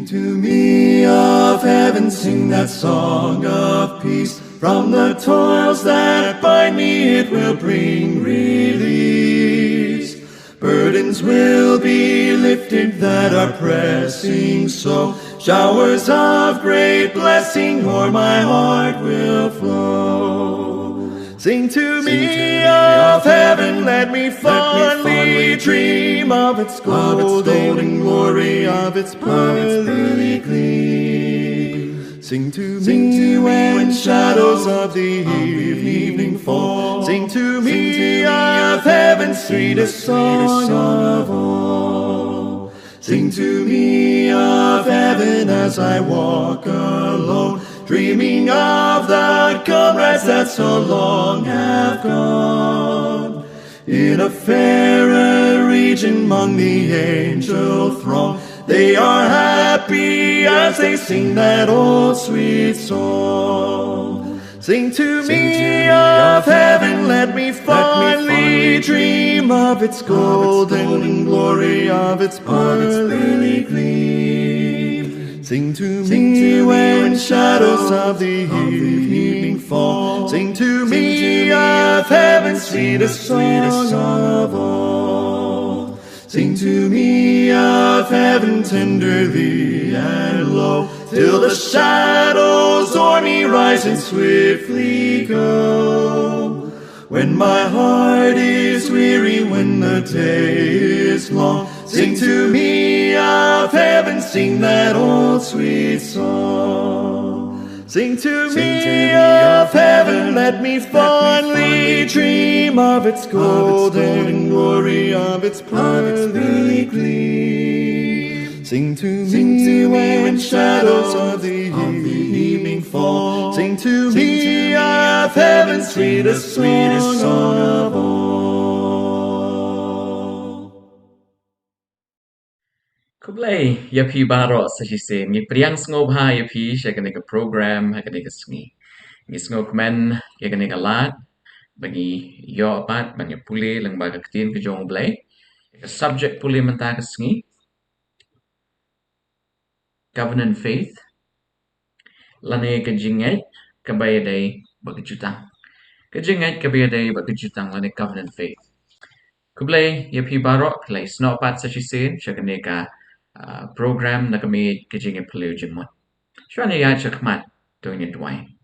Sing to me of heaven, sing that song of peace. From the toils that bind me, it will bring release. Burdens will be lifted that are pressing so. Showers of great blessing o'er my heart will flow. Sing to me of heaven, let me fondly dream of its golden glory, of its pearly gleam. Sing to me when shadows of the evening fall. Sing to me of heaven's sweetest song of all. Sing to me of heaven as I walk alone, dreaming of the comrades that so long have gone. In a fairer region among the angel throng, they are happy as they sing that old sweet song. Sing to me of heaven, let me fondly dream of its golden glory, of its pearly gleam. Sing to me when shadows of the evening fall. Sing to me of heaven's sweetest song of all. Sing to me of heaven tenderly and low, till the shadows o'er me rise and swiftly go. When my heart is weary, when the day is long, sing to me of heaven, sing that old sweet song. Sing to me of heaven, let me fondly dream of its golden glory, of its pearly gleam. Sing to me when shadows of the evening fall. Sing to me of heaven's sweetest song of all. Kublai yapi baro sajise ni priang sngob ha yapi shakanika program hakanika sngi. Ni sngob men yakanika lat bagi yo apat bagi pule lang baga ketin ke jong blai. Subject pule mentah ke sngi. Covenant faith. Lane ke Jingngeit Kaba Iadei bagi Jutang. Ke Jingngeit Kaba Iadei bagi Jutang lane covenant faith. Kublai yapi baro play snop pat sachisin shakanika program na kami ke Jingiaphylliew Jingmut. Shwani ya chakmat doing it wine.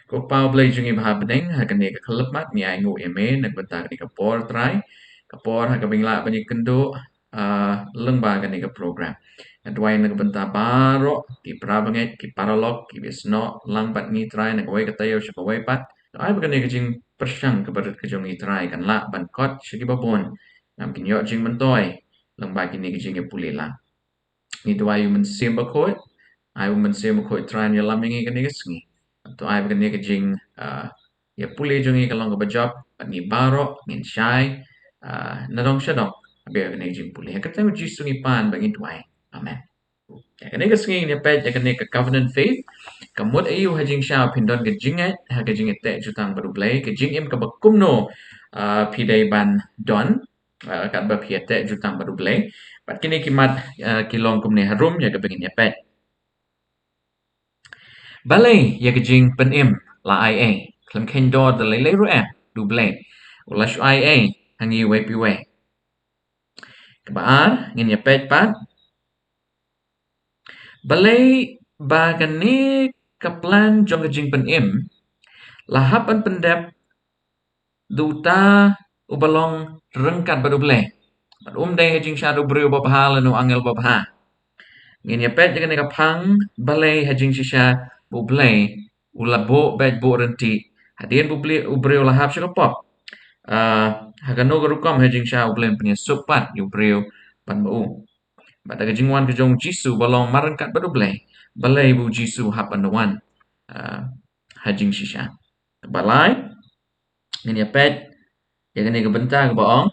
Ko pau blay jungi bahabdeng hakani ka kalapmat ni ay ngu eme nagbanta ni ka por try kapor hakabingla bani kendo lengba kani ka program. Adway nagbanta baro ki prabanget ki paralog ki bisno langbat ni try nagaway katayo siya kaway pat. Ay bagani ka jing persyang kabarat ka jungi try kan la bankot siya kibabon nam kinyo jing mentoy lengba kini ka Jingiaphylliew lang. Ni dua yung mensim bakot ay mensim bakot try ni lamingi kani ka sngi. To ay bagani ka jing ya puli jungi ka long ka bajop ni baro ngin shy nadong siya dong abi kani jing puli hakatay mo jisu ni pan bangin tuay. Amen. Ya kani ka sngi ni pet ya kani ka covenant faith kamut ayu hajing siya pindon ka Jingngeit ha ka Jingngeit te Jutang baru blay ka jingim ka bakumno pidai ban don kat ba piete Jutang baru blay pat kini kimat kilong kumni harum ya ka bangin ya pet balay ya ka jing penim la ia klam ken do de lele ru du blay ulash ia hangi we pi we kabaan ngin ya pet pat balay ba kani kaplan jong ka jing penim lahapan pendep duta ubalong rengkat baru blay but day hajing shadow brio babha lanu angel babha ngin ya pet jangan kapang balay hajing shisha bu blay ulabo bet bu renti hadien bu blay ubrio lahap siya pop hagano garukom hajing sha ublen punya supat yu brio pan bu bata hajing wan ke jong jisu balong marengkat baru blay balay bu jisu hapan wan hajing shisha balay ngin ya pet jangan ke bentang ke baong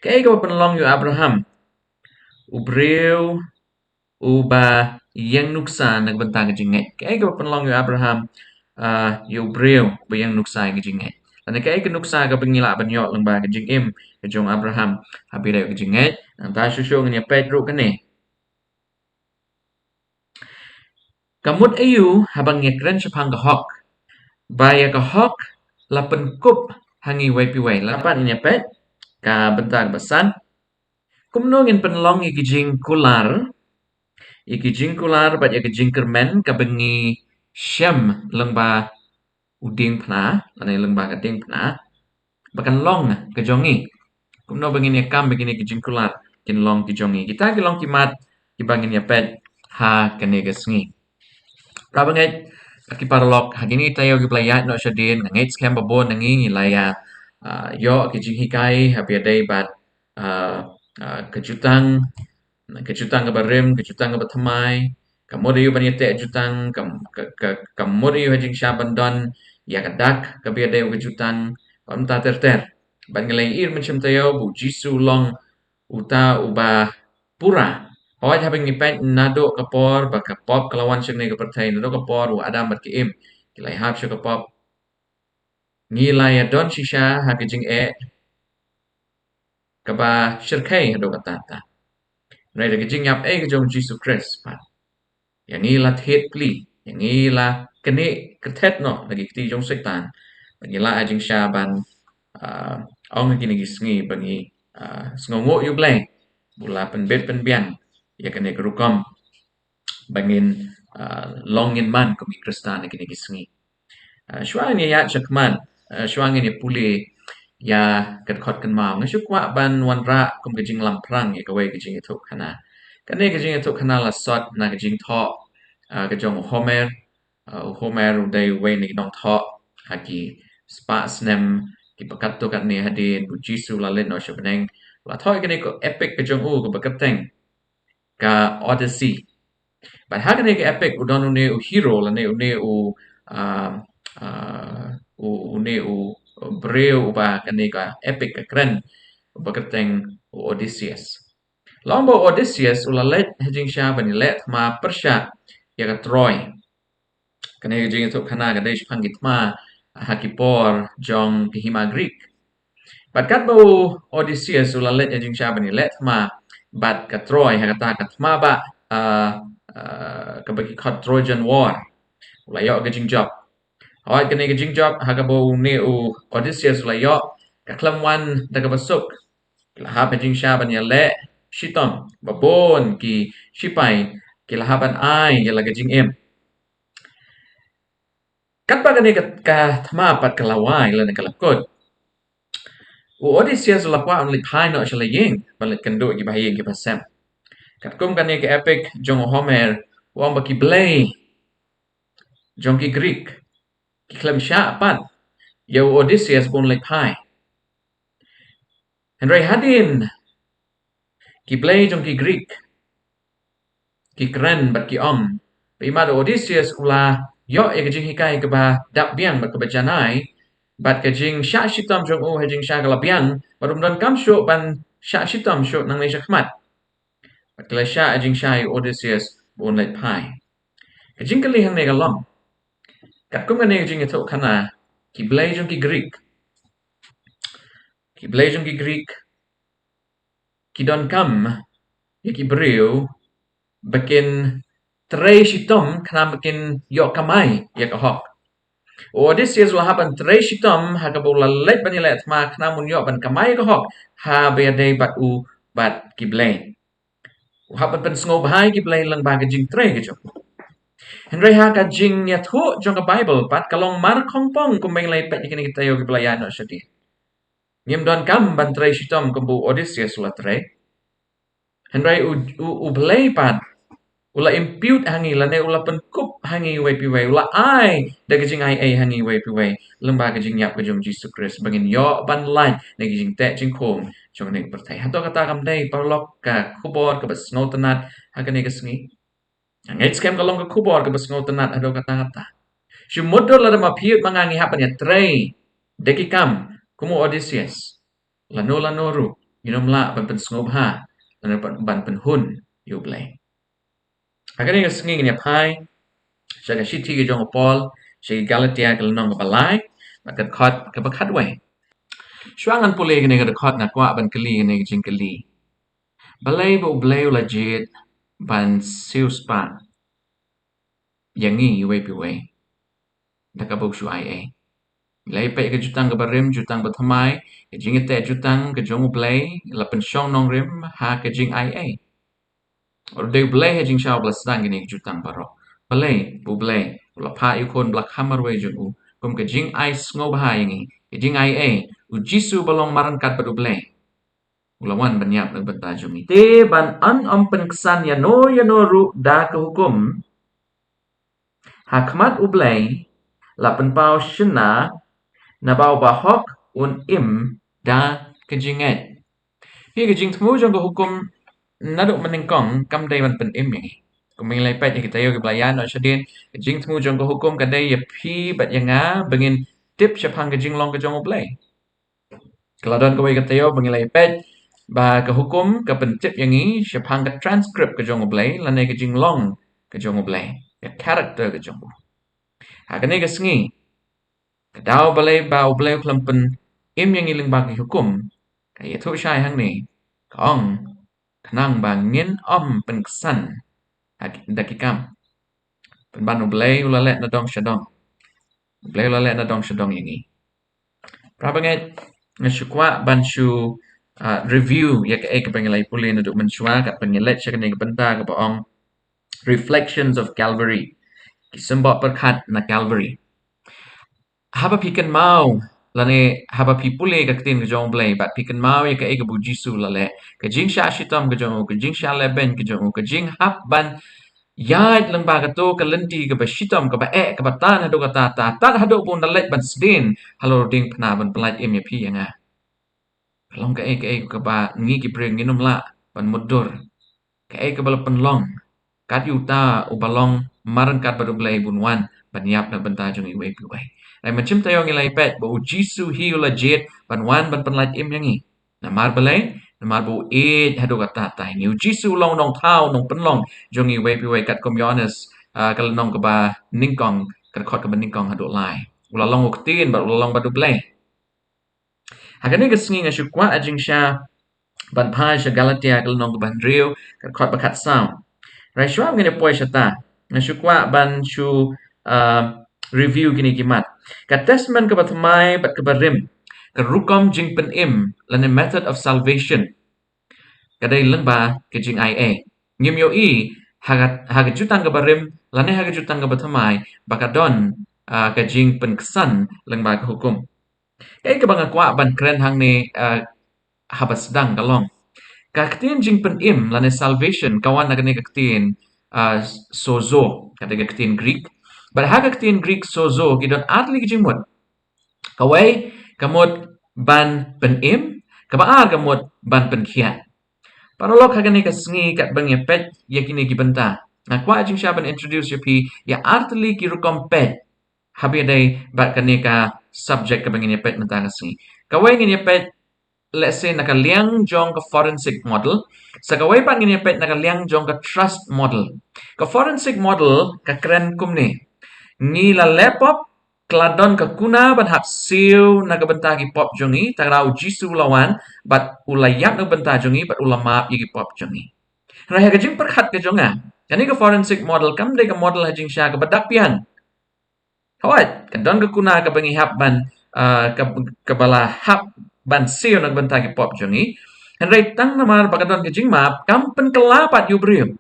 kay ko penlong yu Abraham ubrio uba yang nuksa nagbanta ka Jingngeit kay ka penlong yu Abraham yu ubrio ba yang nuksa ka Jingngeit lan kay ka nuksa ka pangila banyo lang ba ka Jingim ka jong Abraham habi dayo ka Jingngeit ang ta susyo nga Pedro kani Kamut ayu habang ngekren sepang gahok. Baya gahok lapen kup hangi wepiway. Lapan nyepet ka bentar besan. Kumnongin penlong ikijing kular. Ikijing kular bat ikijing kermen kabengi syam lengba uding pna. Lanai lengba kading pna. Bakan long kejongi. Kumno bengin yakam begini kijing kular. Kin long kejongi. Kita kilong kimat kibangin yapet ha kenegesngi. Prabanget akiparlok hagini tayo giplayat no syadin ngait scam babon nangi ilaya yo kijing hikai habiadai bat kejutang kebarim kejutang kebatamai kamuriu banyete jutang kamuriu hajing syabandon ya kadak kabiadai kejutang pamta terter ban ngelair macam tayo bu jisu long uta ubah pura Hawaj habing ngipet nado kapor baka pop kelawan syeng ke pertai nado kapor wa adam bat kiim kilai hab syeng kapop ngilai don shisha hakijing kaba syirkai hado katata Rai da kijing yap kejong Jesus Christ pat yang ngila thet pli yang ngila kene ketet no lagi kiti jong setan ngila ajing syaban ong gini gisngi bangi sngongo yu bleng bula penbet penbiang ya kene kerukom bangin longin man kami Kristan kini gisngi syuang ni ya chakman syuang ni puli ya kedkhot kan mau ngasukwa ban wanra kum kejing lamprang ya kawai kejing itu kana kane kejing itu kana la sot na kejing tho kejong homer udai wei ni dong tho haki spa snem ki pakat to kan ni hadin bu jisu la len no shbeneng la thoi kene ko epic kejong ko bakateng ka odyssey But hagane ke epic udon une u hero la ne une u une u breu ba kane ka epic ka kren bakateng Odysseus. Lombo Odysseus ulalet hejing sha bani let ma persha ya ka Troy. Kane hejing itu kana ka desh pangit ma hakipor jong kihima Greek. But kat bau Odysseus ulalet hejing sha bani let ma bat ka Troy hakata kat ma ba kabagi kot Trojan War. Ulayo gajing job. Awat kene gajing job hagabo ne u Odysseus ulayo kaklamwan dagabasuk. Lahap gajing syaban ya le shitom babon ki shipai ki lahaban ai ya gajing em. Kat ba kene ka thma pat kalawai la kalakot. U Odysseus ulapwa only pai no shalaying balit kando gi bahaye gi pasem. Kat kum kane ke epic jong Homer wong baki blay jong ki Greek ki klam sya pat ya Odysseus pun le pai Henry hadin ki blay jong ki Greek ki keren bat ki om bima Odysseus ula yo e kajing hikai ke ba dap biang bat ke bajanai bat kajing sya shitam jong u hajing sya kalabiang barum don kam syo ban sya shitam syo nang le syakmat bat kala sya ajing sya Odysseus pun le pai kajing kali hang ne galom kat kum kane kajing itu kana ki blay jong ki Greek ki don kam ya ki breu bakin tre shitom kana bakin yo kamai ya ka hok Odysseus la haban tre shitom ha ka bola let bani let ma kana mun yo ban kamai ka hok ha be de bat u bat ki blay haban pen sngo bahai ki blay lang ba ka jing tre ka jong Henry ha ka jing ya thu jong ka Bible pat kalong mar khong pong kum beng lai pet kini kita yo ki blay no shadi Ngim don kam ban tre shitom kumbu Odysseus la tre Henry u blay pat ula impute hangi la ne ula penkup hangi wei pi wei ula ai da kajing ai hangi wei pi wei lemba kajing yap kajong Jesus Christ bangin yo ban lai ne kajing te jing khom jong ne pertai hato kata kam dei parlok ka kubor ka bas ngau tenat hakane kasngi ngai scam kalong ka kubor ka bas ngau tenat hado kata kata shumodor la ma piut mangangi hapan ya trei deki kam kumu Odysseus lano ru yinom la ban pen snob ha ban pen hun yu blai Agani ngasngi ni pai Saga shiti ke jong Paul si Galatia ke nong balai makat khot ke bakat we Shwangan pule ke ne ke khot na kwa ban kali ke ne jing kali Balai bo blai la jit ban siu span yangi we piwe nakabuk shu ia lay pe ke jutang ke barim jutang bathamai ke jingete jutang ke jongu play la pensyong nong rim ha ke jing ia or de play he jing shaw blasang gini jutang baro play bu play la pa ikon blak hammer we jungu kum ke jing ice ngo bahayangi ke jing ia u jisu balong maran kat badu play ulawan banyap nag bantajumi te ban an ampen kesan yano ru da ke hukum hakmat ublay la penpau shena na bau bahok un im da ke jinget hi ke jing tmu jong ke hukum naduk meningkong kam dai ban pen im yangi kuming lai pet kita yo ke belayan no shadin ke jing tmu jong ke hukum ka dai ya phi bat yanga bengin tip shapang ke jing long ke jong ublay keladon ko kata yo bengin lai pet ba ke hukum ke pentip yangi shapang ke transcript ke jong ublay lanai ke jing long ke jong ublay ya character ke jong ha kene ke sngi Kadau balay ba ublay klampen im yang iling bagi hukum kaya tu syai hang ni kong kanang ba ngin penkesan dakikam penban ublay ulalet na dong syadong ublay ulalet na dong syadong yangi prabanget ngasukwa ban syu review ya ke pengilay pulin untuk mensua kat pengilet sya kene benta ke baong reflections of Calvary kisembok perkat na Calvary haba pikan mau lane haba pipule ka tin ke jong blay bat pikan mau ya ka e bu jisu lale ka jing sha shitam ke jong ka jing sha leben ke jong ka jing hap ban yait lang ba ka to ka lenti ka ba shitam ka ba e ka ba tan hado ka ta hado pun dalet ban sdin halo ding pna ban pelat em ya pi nga long ka e ka ba ngi ki bring nginum la ban mudur ka e ka ba penlong kat yuta ubalong maran kat ba blay bunwan banyap na banta jong iwe pi wai Lai macam tayo ngilay pet ba jisu hi jet ban wan ban penlat im yangi na mar balay na mar bu hado kata ta ni jisu long nong tao nong penlong jong i we pi we kat kom yones kal nong ka ba ningkong kat khot ka ba ningkong hado lai ula long uktin ba ula long ba du blay hagani ka sngi nga shukwa ajing sha ban pa sha galatia kal nong ka ban rio kat khot ba kat sound Rai shwa ngene poi shata nga shukwa ban shu review gini gimat. Ka testament ka batmai bat ka barim. Ka rukom jing pen im lane method of salvation. Kadai lang ba ka jing ia. Ngim yo i haga jutang ka barim lane haga jutang ka batmai baka don ka jing pen kesan lang ba ka hukum. Kay ka banga kwa ban kren hang ni habas dang kalong. Ka ketin jing pen im lane salvation kawan na kani ka ketin sozo kata ka ketin Greek Berhagaktin Greek sozo gidon atli Jingmut. Kawai kamut ban penim, kabaar kamut ban penkiat. Parolog hagani kasngi kat bang pet yakini gibenta. Na kwa jing siya ban introduce yapi ya artli kirukom pet. Habi day bat kanika subject ka bang pet menta kasngi. Kawai ngin pet let's say nakaliang jong ka forensic model. Sa kawai pat ngin pet nakaliang jong ka trust model. Ka forensic model ka kren kumni. Ni la laptop kladon ka kuna ban hap siu na ka benta ki pop jongi tagrau jisu lawan bat ulayap na benta jongi bat ulamap yi pop jongi raya ka jing perkhat ka jonga kani ka forensic model kam de ka model hajing sha ka badak pian hawat ka don ka kuna ka bangi hap ban ka bala hap ban siu na benta ki pop jongi henry tang namar bakadon ka jing map kam pen kelapat yu brim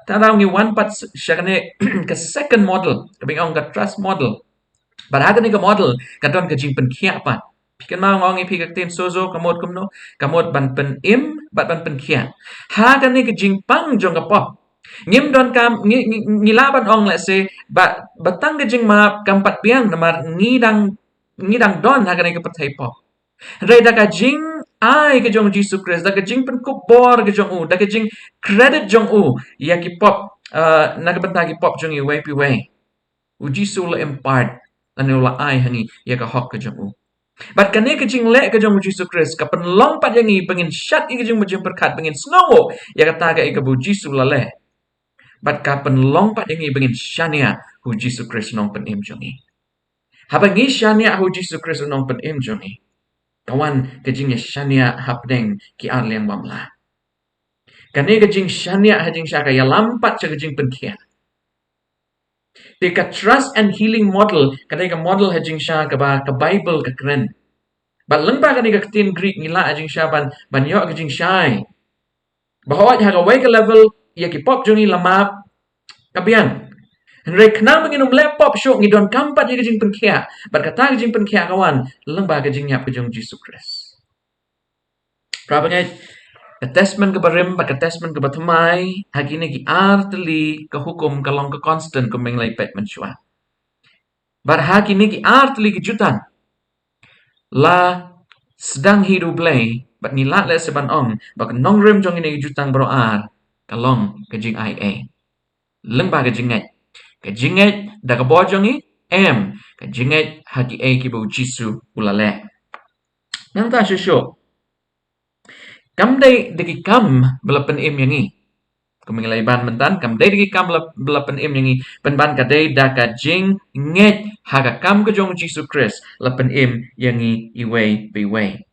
Tadau ngi one part syakane ke second model, ke bingong ke trust model. Baraga ni ke model, kadon ke jing pen kia pat. Pikan mau ngongi pi ke tin sozo kamot kumno, kamot ban pen im, bat ban pen kia. Ha kan ni ke jing pang jong ke pop. Ngim don kam ngilaban ong let's say batang ke jing map kampat piang namar ngidang don ha kan ni ke patai pop. Rai da ka jing ai ke jong Jesus Christ da ka jing pen kup bor ke jong u da ka jing credit jong u ya ki pop na ka benta ki pop jong i way pi way u jisu la impart lan la ai hangi ya ka hok ke jong u bat ka ne ke jing le ke jong Jesus Christ ka pen long pat yang i pengin shat i ke jong mujim berkat pengin snow ya ka ta ka i ka bu jisu la le bat ka pen long pat yang i pengin shania hu Jesus Christ nong pen im jong i haba ngi shania hu Jesus Christ nong pen im jong i kawan kejing shania hapdeng ki arliang bamla. Kani kejing shania hajing syaka ya lampat sa kejing penkia. Tika trust and healing model kadai ka model hajing sha ka ba ka Bible ka kren. But lengba kadai ka tin Greek ngila hajing sha ban yo hajing shai. Bahawat ha ka wai ka level ya ki pop jongi lamap kabian. Henry kenal menginum laptop syuk ngidon kampat ya kajing penkia. But kata kajing penkia kawan lengba kajing nyap kajong Jesus Christ. Prabangai attachment ke barim ba attachment ke batamai hakini ki artli ke hukum kalong ke constant ke menglai pet mensyua. But hakini ki artli ke jutang. La sedang hidup play but nilat le seban ong ba nong rem jong ini jutang bro ar kalong kajing ia. Lengba kajing ngai. Jingngeit da ka bojongi em ka jingngeit haki e ki bo jisu ulale nang ta shusho kam dai de kam belapen em yangi kumengalai ban mentan kam dai de kam belapen em yangi pen ban ka dai da ka jingngeit ha ka kam ka jong jisu Christ lapen em yangi iwei biwei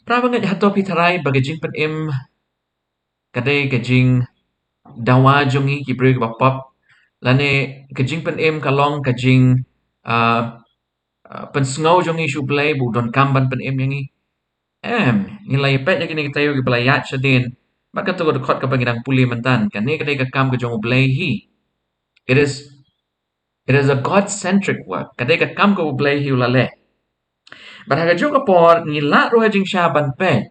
prabangat hatopi tarai bagi jing pen em kadai ka jing dawa jongi ki bre ka pop lane kajing pen em kalong kajing pen sngau jongi shu play bu don kamban pen em yangi ngilai pet yakini kita yo ki pelayat sedin maka tu ko khot ka bangidang puli mentan kan ni kadai ka kam ka jong play hi it is a god centric work kadai ka kam ko play hi ulale but haga jo ka por ngila ro hajing shaban pe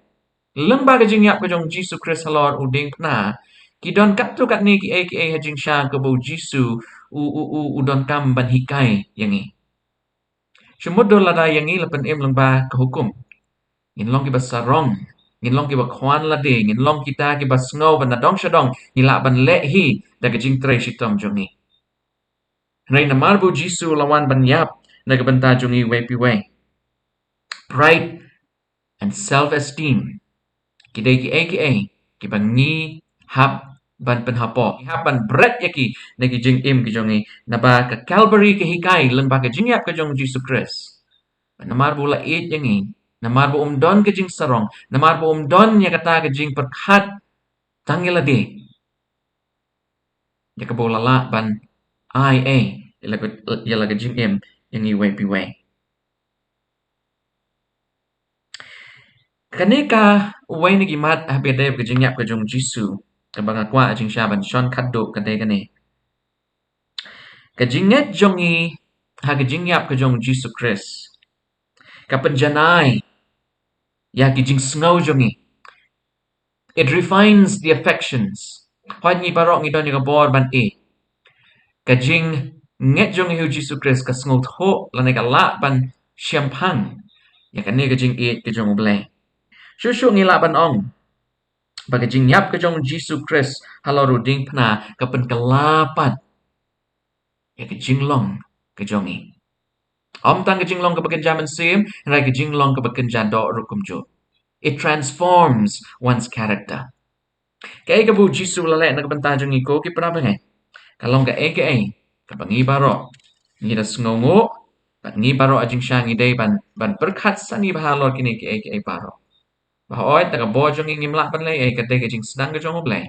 leng ba ka jing yap ka jong Jesus Christ halor uding pna ki don kat tu kat ni ki aka hajing sha ka bo jisu u don kam ban hikai yangi shumud do lada yangi lapan em lang ba ka hukum ngin long ki ba sarong ngin long ki ba khwan la de ngin long kita ki ba sngo ban na dong shadong ngila ban le hi da ka jing tre shitom jongi rai na marbu jisu lawan ban yap na ka banta jongi we pi we pride and self esteem kidai ki aka ki ban ni hap ban penhapo hap ban bret yaki na ki jing im ki jongi na ba ka Calvary ki hikai leng ba ka jing yap ka jong Jesus Christ namar bula it yangi namar bu don ke jing sarong namar bu don ya kata ke jing perkhat tangila de ya ka bola la ban ia ya la ke jing em yangi we pi we kaneka we ni gimat habede ke jing yap ke jong jisu ka banga kwa jing sha ban shon khaddo ka de kane ka jinget jongi ha ke jing yap ke jong Jesus Christ ka penjanai ya ki jing sngo jongi it refines the affections hoi ni barok ni don ka bor ban ka jing nget jong hu Jesus Christ ka sngo tho la ne ka la ban champagne ya ka ne ka jing ka jong blai shu shu ni la ban ong ba ka jing yap ka jong Jesus Christ haloru ding pna ka pen kalapat ya ka jing long ka jongi om tang ka jing long ka bakan jaman sim rai ka jing long ka bakan jado rukum jo it transforms one's character kaya ka bu Jesus la le na ka banta jong ko ki pra ba ngai kalong ka aka ka bangi baro ni da sngongo bat ngi baro ajing shangi dei ban berkat sani bahalor kini ki aka baro bahoi ta ka bo jong ngim la ban le ka dei ka jing sedang ka jong ble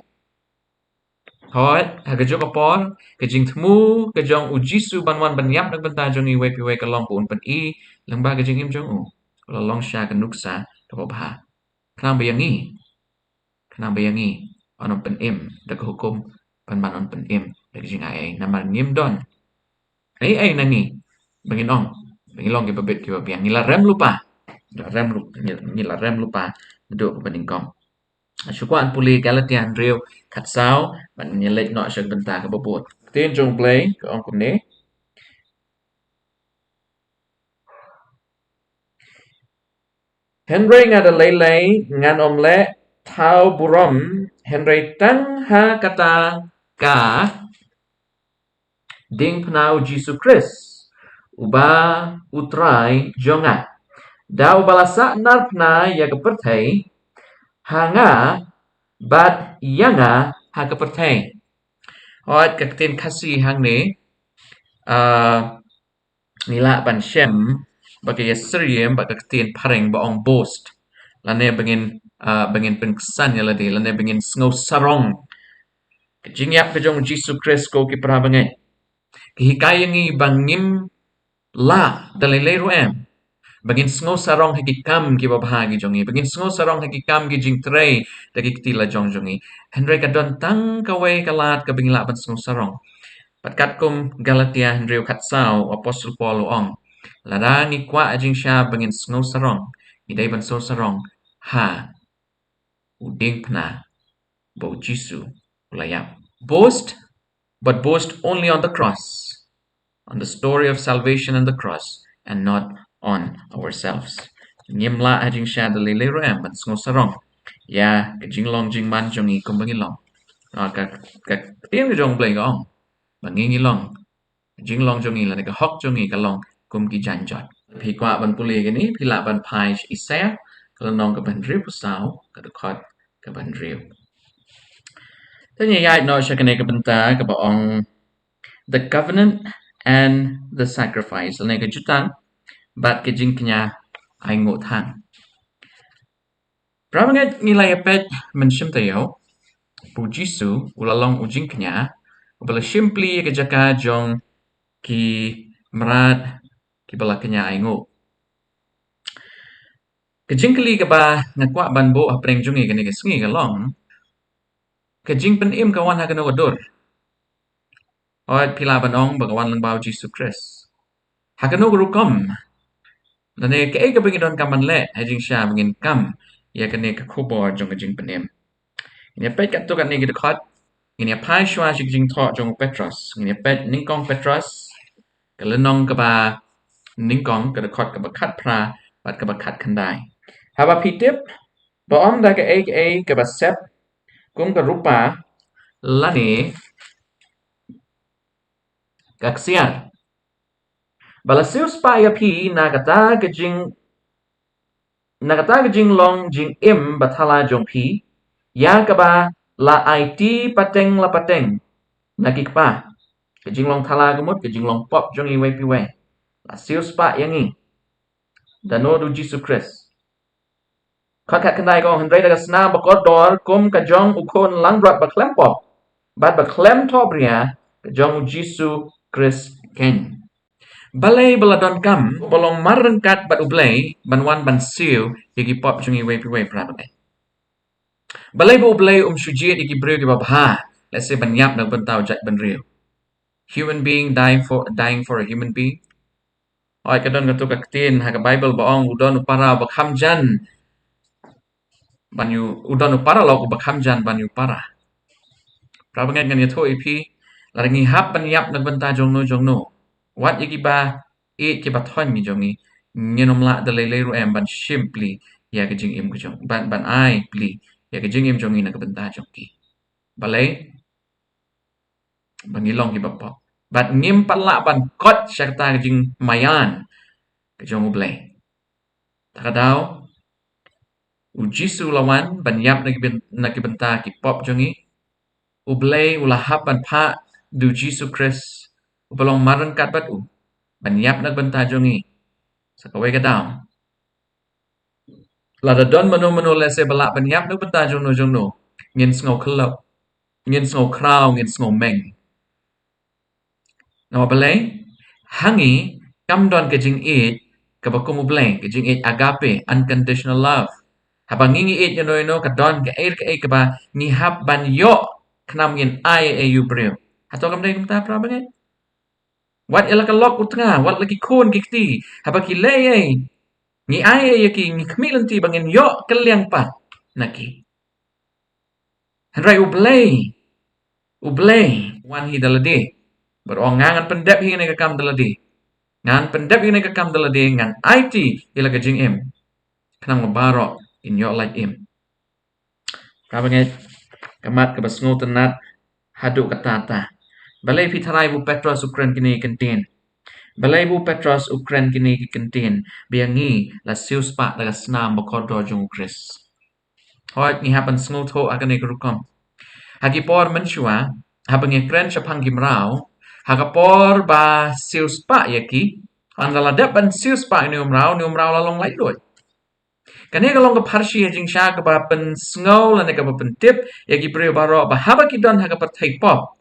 hoi ha ka jong por ka jing thmu ka jong u jisu ban wan ban yap nak ban ta jong i we pi we ka long pun pan i lang ba ka jing im jong u la long sha ka nuksa ka ba kang bayangi on pen im da ka hukum pan man on pen im da ka jing ai namar ngim don ai nangi bangin ong bangin long ke babet ke babiang ngila rem lupa ngila rem lupa duduk ke banding kong syukuan puli galatian real kat sao ban nyelek no syak benta ke bobot tin jong play ke ong kum ne Henry ngada lei ngan omle tau burom Henry tang ha kata ka ding pnau Jesus Christ uba utrai jonga Dau balasa narpna ya kepertai hanga bat yanga ha kepertai. Hot kaktin kasih hang ni nila ban shem bagi yasriem bak kaktin pareng baong boast. Lane bengin bengin pengkesan ya ladi lane bengin snow sarong. Jingiap kejong Jisu Christ ko ki prabangai. Kihikayangi bangim la dalilay ruem. Bagin sngo sarong hagikam ki babahagi jongi. Bagin sngo sarong hagikam ki jing tray dagi kitila jong jongi. Henry kadon tang kaway kalat kabing laban sngo sarong. Patkat kum Galatia Henry katsau Apostle Paul ong. Ladang ikwa ajing siya bagin sngo sarong. Iday ban sngo sarong. Ha. Uding pna. Bo Jisu ulayap. Boast, but boast only on the cross. On the story of salvation and the cross, and not on ourselves. Nyimla ajing siya dalilay roem ban sngo sarong. Ya, kajinglong jingman jongi kumbangilong. Tiang jong blay gong. Bangingilong. Jinglong jongi la ka hok jongi kalong kum ki janjot. Pi kwa ban puli gani pila ban pai isaya kalong ka ban riu pusau ka dekot ka ban riu. Tanya yait no siya kanay ka banta ka baong the covenant and the sacrifice. Lanay ka jutang bat ka jing kanya ay ngutang. Prabangat nilay apet mensyam tayo pu Jisu ulalong ujing kanya ubala simply ka jaka jong ki merat ki bala kanya ay ngut. Kajing kali ka ba ngakwa banbo apreng jungi kani kasengi kalong kajing penim kawan ha kano kadur. Oat pila banong bagawan lang bao Jisu Christ. Ha kano gurukom. Dane ka ka bingin don kaman le hajing siya bingin kam ya kani ka kubor jong kajing penim. Ini pet kat tu kat ni kita kot. Ini pai shwa jing thok jong Petros. Ini pet ningkong Petros. Kalenong ka ba ningkong ka kot ka ba kat pra bat ka ba kat kandai. Haba pitip ba om da ka ka ba sep kung ka rupa lani kaksiar. Balasius pa ya pi nakata ka jing long jing im bathala jong pi ya ka ba la IT pateng la pateng nakikpa ka jing long thala gamut ka jing long pop jong iwe piwe la sius pa yangi dano du Jisu Christ. Kakat kanday ko hendray daga sna bakodor kum ka jong ukon langrat baklempop bat baklem tobria ka jong Jisu Christ ken. Balay baladon kam bolong marengkat bat ublay banwan ban siu yagi pop jong iwe piwe prabagay. Balay bo ublay sujit yagi brew ki babha let's say banyap na bentaw jat banriu. Human being dying for a human being. Oy kadon kato kaktin ha ka Bible baong udon upara bakhamjan banyu udon upara lo bakhamjan banyu para. Prabagay ngani to ipi laringi hap banyap na benta jong no. Wat yagi ba ki bathon mi jongi nyenom la dalay ru em ban simply ya ka jing im ko jong ban ai pli ya ka jing im jongi na ka benta jong ki. Balay bangilong ki bapop. Bat ngim pala ban kot syakta ka jing mayan ka jong ublay. Takadaw Jisu lawan banyap na kibenta ki pop jongi ublay ulahap ban pa du Jisu Christ upalong marengkat bat banyap nagbenta jongi sa kaway kadaw lada don manu lese balak banyap nagbenta jong no ngin sngo kelop ngin sngo kraw ngin sngo meng no balay hangi kam don ka jing it kabakum ublay ka jing it agape unconditional love habang ngingi it no kadon ka ka ba ni hap ban yo knam ngin ai brew hato kam day kumta prabangay wat ila ka lok utnga wat lagi kun kikti habaki lay ni ai yaki ni kamilan ti bangin yo kaliang pa naki henry ublay wan hi dalade berong ngangan pendep hi ne kam dalade ngan pendep hi ne kam dalade ngan IT ila ka jing im knam mabaro in yo like im prabangay kamat kabasngo tenat hadu katata balay pitharay bu Petros Ukran kini kentin. Balay bu Petros Ukran kini kentin. Biyangi la sius pa daga snam bakodor jong Chris. Hoit ni hapan sngut ho akan ikrukom. Hagipor mensyua habang ikren syapang gimrao hagapor ba sius pa yaki. Andaladap ban sius pa ni umrao lalong layloi. Kani kalong ka parsi jing sha ka ba pen sngow la ne ka ba pen tip ya ki bre baro ba haba ki don ha ka per thai pop.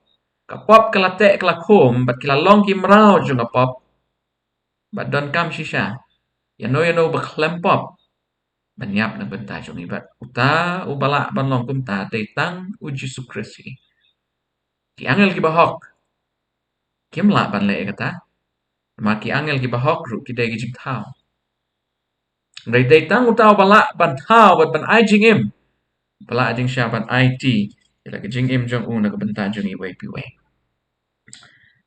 Ka pop ka la te ka la khom bat ki la long ki mrao jung ka pop. Bat don kam shisha. Ya no ba klem pop. Banyap na benta jung ibat. Uta ubala ban long kum ta te tang u Jesu Kristi. Ki angel ki bahok. Kim la ban le kata. Ma ki angel ki bahok ru ki de ki jing thao. Rai te tang uta ubala ban thao bat ban ai jing im. Bala jing sha ban IT. Ila ki jing im jong u na ka benta jung i wei pi wei.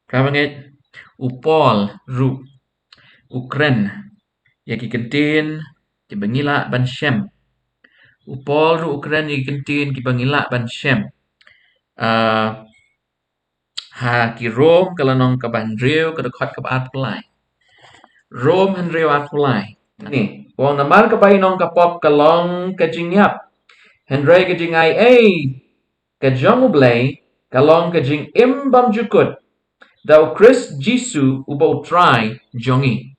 Kabanget upol ru ukren ya ki kentin ki bangila ban shem. Upol ru ukren ya ki kentin ki bangila ban shem. Ha ki rom kalanong ka ban riu ka khot ka at plai. Rom han riu at plai. Ni, wong namar ka pai nong ka pop kalong ka jingiap. Henry ka jingai ka jong ublay kalong ka jing im bam jukut. Daw Chris Jisu ubaw try jongi.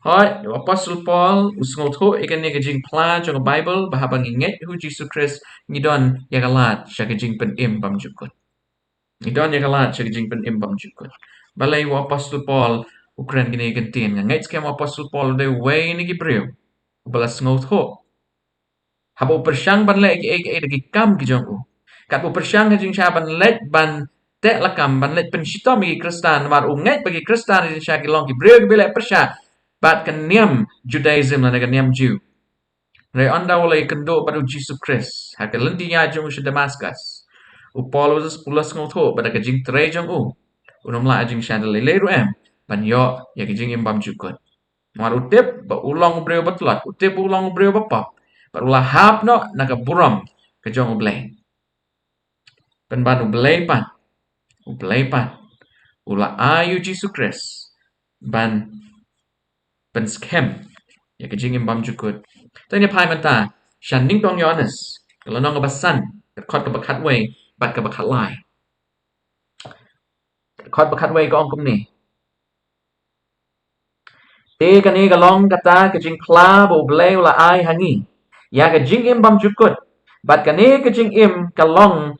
Hoi, Apostle Paul usngot ho ikan ni kajing plan jong Bible bahabang inget hu Jisu Chris ngidon yakalat siya kajing pen im bam jukut. Ngidon yakalat siya kajing pen im bam jukut. Balay wa Apostle Paul ukran gini gantin nga ngait skema Apostle Paul de way ni gibriw. Balas ngot ho. Habo persyang ban le ki kam ki jong u. Kat bo persyang ka jing siya ban let ban te lakam ban let penshitom ki Kristan mar unget bagi Kristan jing siya ki long ki brew ki bile persya bat kan niam Judaism la kan niam Jew. Rai anda oleh kendo pada Jesus Christ. Ha ka lendi ya jong siya Damascus. U Paul was pulas ngot ho pada ka jing tre jong u. Unom la jing siya le ru em ban yo ya ki jing imbam jukut. Mar utip ba ulang brew batlat utip ulang brew bapap. Barulah hap no nakaburam ke jong ublay. Penban ublay pan. Ublay pan. Ula ayu Jesu Christ. Ban penskem. Ya ke jingim bam jukut. Tanya pai mata. Shan ning tong Yohanes. Kalau nong basan. Kot ke bakat way. Bat ke bakat lai. Kot bakat way ko ongkum ni. Te kani kalong kata ke jing kla bo ublay ula ay hangi. Ya ke jingim bam jukut. Bat kani ke jing im kalong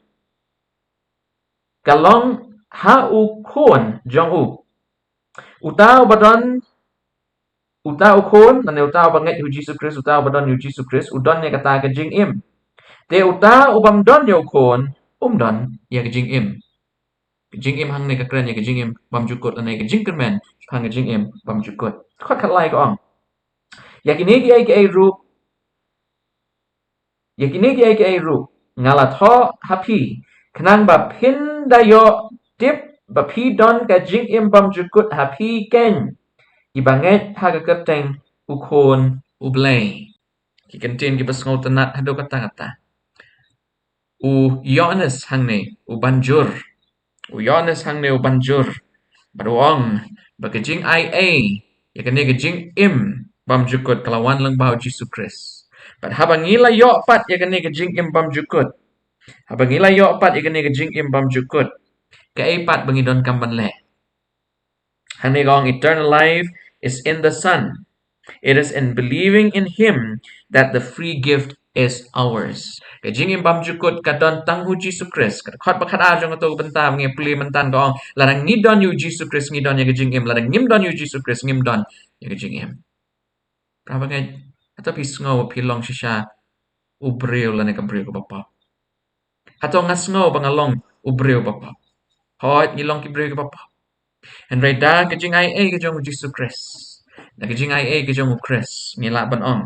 ha u kon jong u. Utao badon utao kon na utao banget hu Jesus Christ utao badon hu Jesus Christ udon ne kata ke jing im. Te utao ubam don yo kon don ya ke jing im. Ke jing im hang ne ka kren ya ke jing im bam jukut ne ke jing kermen hang ke jing im bam jukut. Khot khat lai ko ong. Ya kini ki ai ru. Ya kini ki ai ru. Ngalat ho happy. Kenang ba pin dayo tip bapi don ka jing im bam jukut happy ken. Ibanget haga kerteng ukon ublay. Ki kentin ki basngol tenat hado kata-kata. U Yohanes hang ne u banjur. U Yohanes hang ne u banjur. Baruang bagajing ya kene gajing im bam jukut kelawan lang bau Jesus Christ. But habang ila yo pat ya kene gajing im bam jukut. Habang ila yo pat ya kene gajing im bam jukut. Kaipat bangidon kamban le. Hang ne gong eternal life is in the Son. It is in believing in Him that the free gift is ours. Kajing imbam jukut kadon tanghu Jesus Christ. Khot bakat ajong ato benta ngi pli mentan gong larang ngidon yu Jesus Christ ngidon ya kajing im larang ngimdon yu Jesus Christ ngimdon ya kajing im. Praba ngay ato pisngo pilong shisha ubreo la ne kabreo bapa. Ato ngasngo bangalong ubreo bapa. Hot ngilong kibreo bapa. And right da kajing kajong Jesus Christ. Nagajing kajong Chris ngila ban ong.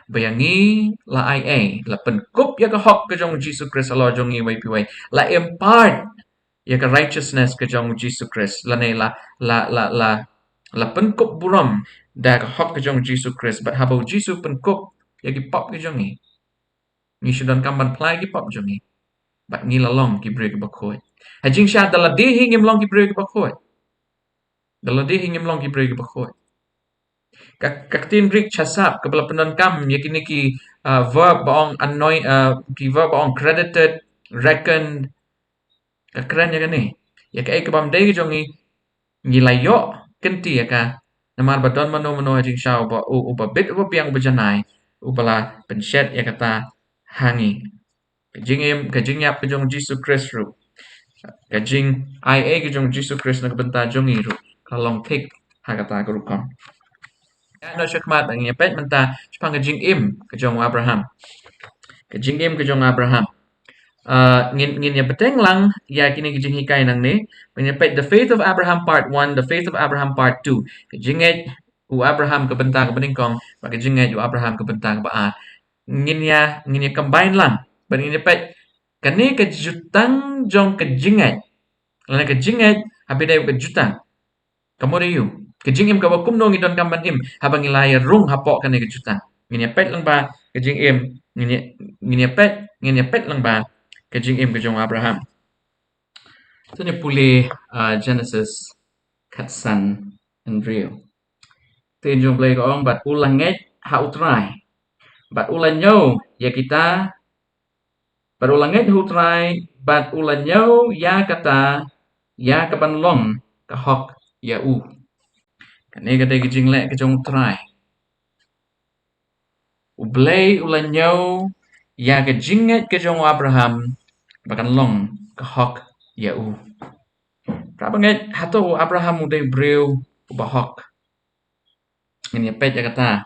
Bayangi la la penkup ya kahok kajong Jesus Christ Allah jong iway piway. La impart ya ka righteousness kajong Jesus Christ. La ne la penkup buram da kahok kajong Jesus Christ. But habau Jesus penkup ya ki pop kajong ni. Ni sudan kamban play ki pop jong ni. But ngila long ki break bakoy. Hajing siya dala dihing im long ki break bakoy. Dala dihing im long ki break bakoy. Kaktin Greek chasap kepala penankam yakini ki verb baong annoy ki verb baong credited reckoned kakran ya kani ya kai kabam dai jongi ngilayo kenti ya ka namar badon mano hajing shaw ba u ba bit ba piang bajanai upala pencet ya kata hangi. Kajing kejong Jesus Christ ru. Kajing IA kejong Jesus Christ na kabenta jongi ru. Kalong tik ha kata kurukon. Ya no syakmat ang yapet menta sepang kajing kejong Abraham. Kajing kejong Abraham. Ngin ya beteng lang ya kini kejing hikai nang ni. Menyepet the faith of Abraham part 1, the faith of Abraham part 2. Kajinget u Abraham kabenta kabeningkong, kajinget u Abraham kabenta kabaa. Ngin ya combine lang. But ngin yapet kani kejutang jong kejinget. Lana kejinget habidai kejutang. Kamu riu. Kejing kawa kumno ngidon kamban habang ilaya rung hapok kani kejutang. Ngin yapet lang ba kejing ngin yapet lang ba kejing kejong Abraham. Ito niya puli Genesis katsan and real. Ito yung play ko ang bat ulanget hautray. Bat ulanyo ya kita. Bat ulanget hautray. Bat ulanyo ya kata ya kapanlong kahok ya u. Kani kata kejing le kejong try. Ublay ulanyo ya kejinget kejong Abraham bakanlong kahok ya u. Prabanget hato Abraham uday breu ubahok. Ngin yapet ya kata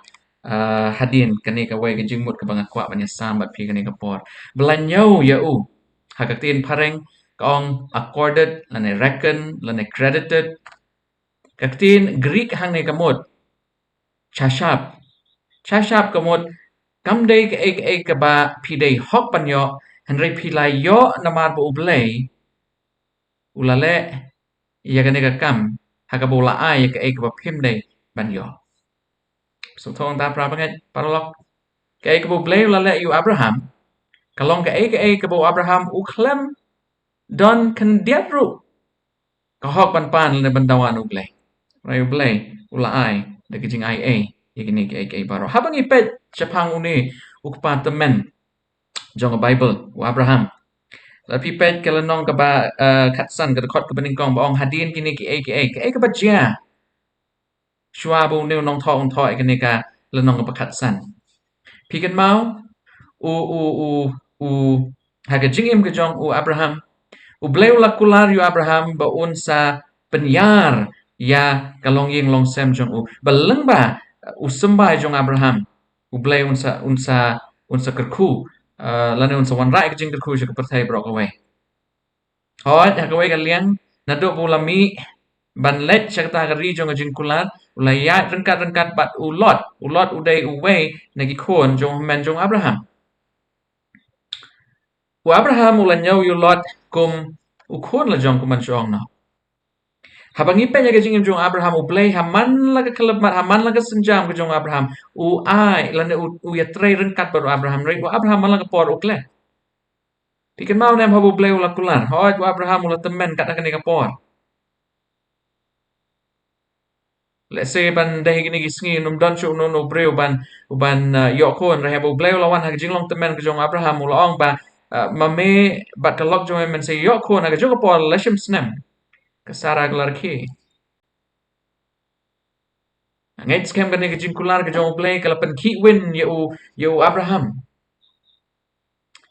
hadin kani kawai ke Jingmut ke bangakwa banyak sambat pi kani kapor. Belanyo ya u. Hakatin pareng kaong accorded lane reckon lane credited. Kaktin Greek hang ni kamut. Chashap. Chashap kamut kamday ke ba pidei hok panyo henry pilay yo namar bo ublay ulale ya kani kakam hakabola ay ke ba pimday banyo. So thong ta prabanget paralok kay kabo blay ulale yu Abraham kalong kay kabo Abraham uklem don kandiatru kahok pan le bandawan ublay ray ublay ulay de kijing IA yakini kay baro habang ipet chapang uni ukpatamen jong Bible u Abraham la pipet kalanong ka ba katsan ka kot ka beningkong baong hadin kini kay ka ba jia shwa bo ne nong thong thoi kini ka lanong ka katsan pikan mau u hagajing kejong u Abraham u bleu lakular yu Abraham ba unsa penyar ya kalong ying long sem jong u baleng ba u sembah jong Abraham u bleu unsa kerku lana unsa wan rai kejing kerku je kepertai brok away hot hakaway kalian nado bu lami ban let syakta kari jong ajing kulat ulayat rengkat bat ulot uday uway nagi kon jong men jong Abraham u Abraham ulanyaw ulot kum ukon la jong kuman jong na habang ipen ya kajing jong Abraham ublay haman laga kelebmat haman laga senjam ke jong Abraham u ai lana u ya tray rengkat baru Abraham rai u Abraham malaga por ukle pikan mau nem habu blay ula kular hot u Abraham ula temen kat akan por let's say ban dahi gini gisngi num don chu no breu ban yokon rai habu blay ula wan hagajing long temen ke jong Abraham ula ong ba mame bat kalok jong men say yokon aga jong por leshim snem kasara glarki ngait scam kan ke jing kular ke jong play kala pen ki win you Abraham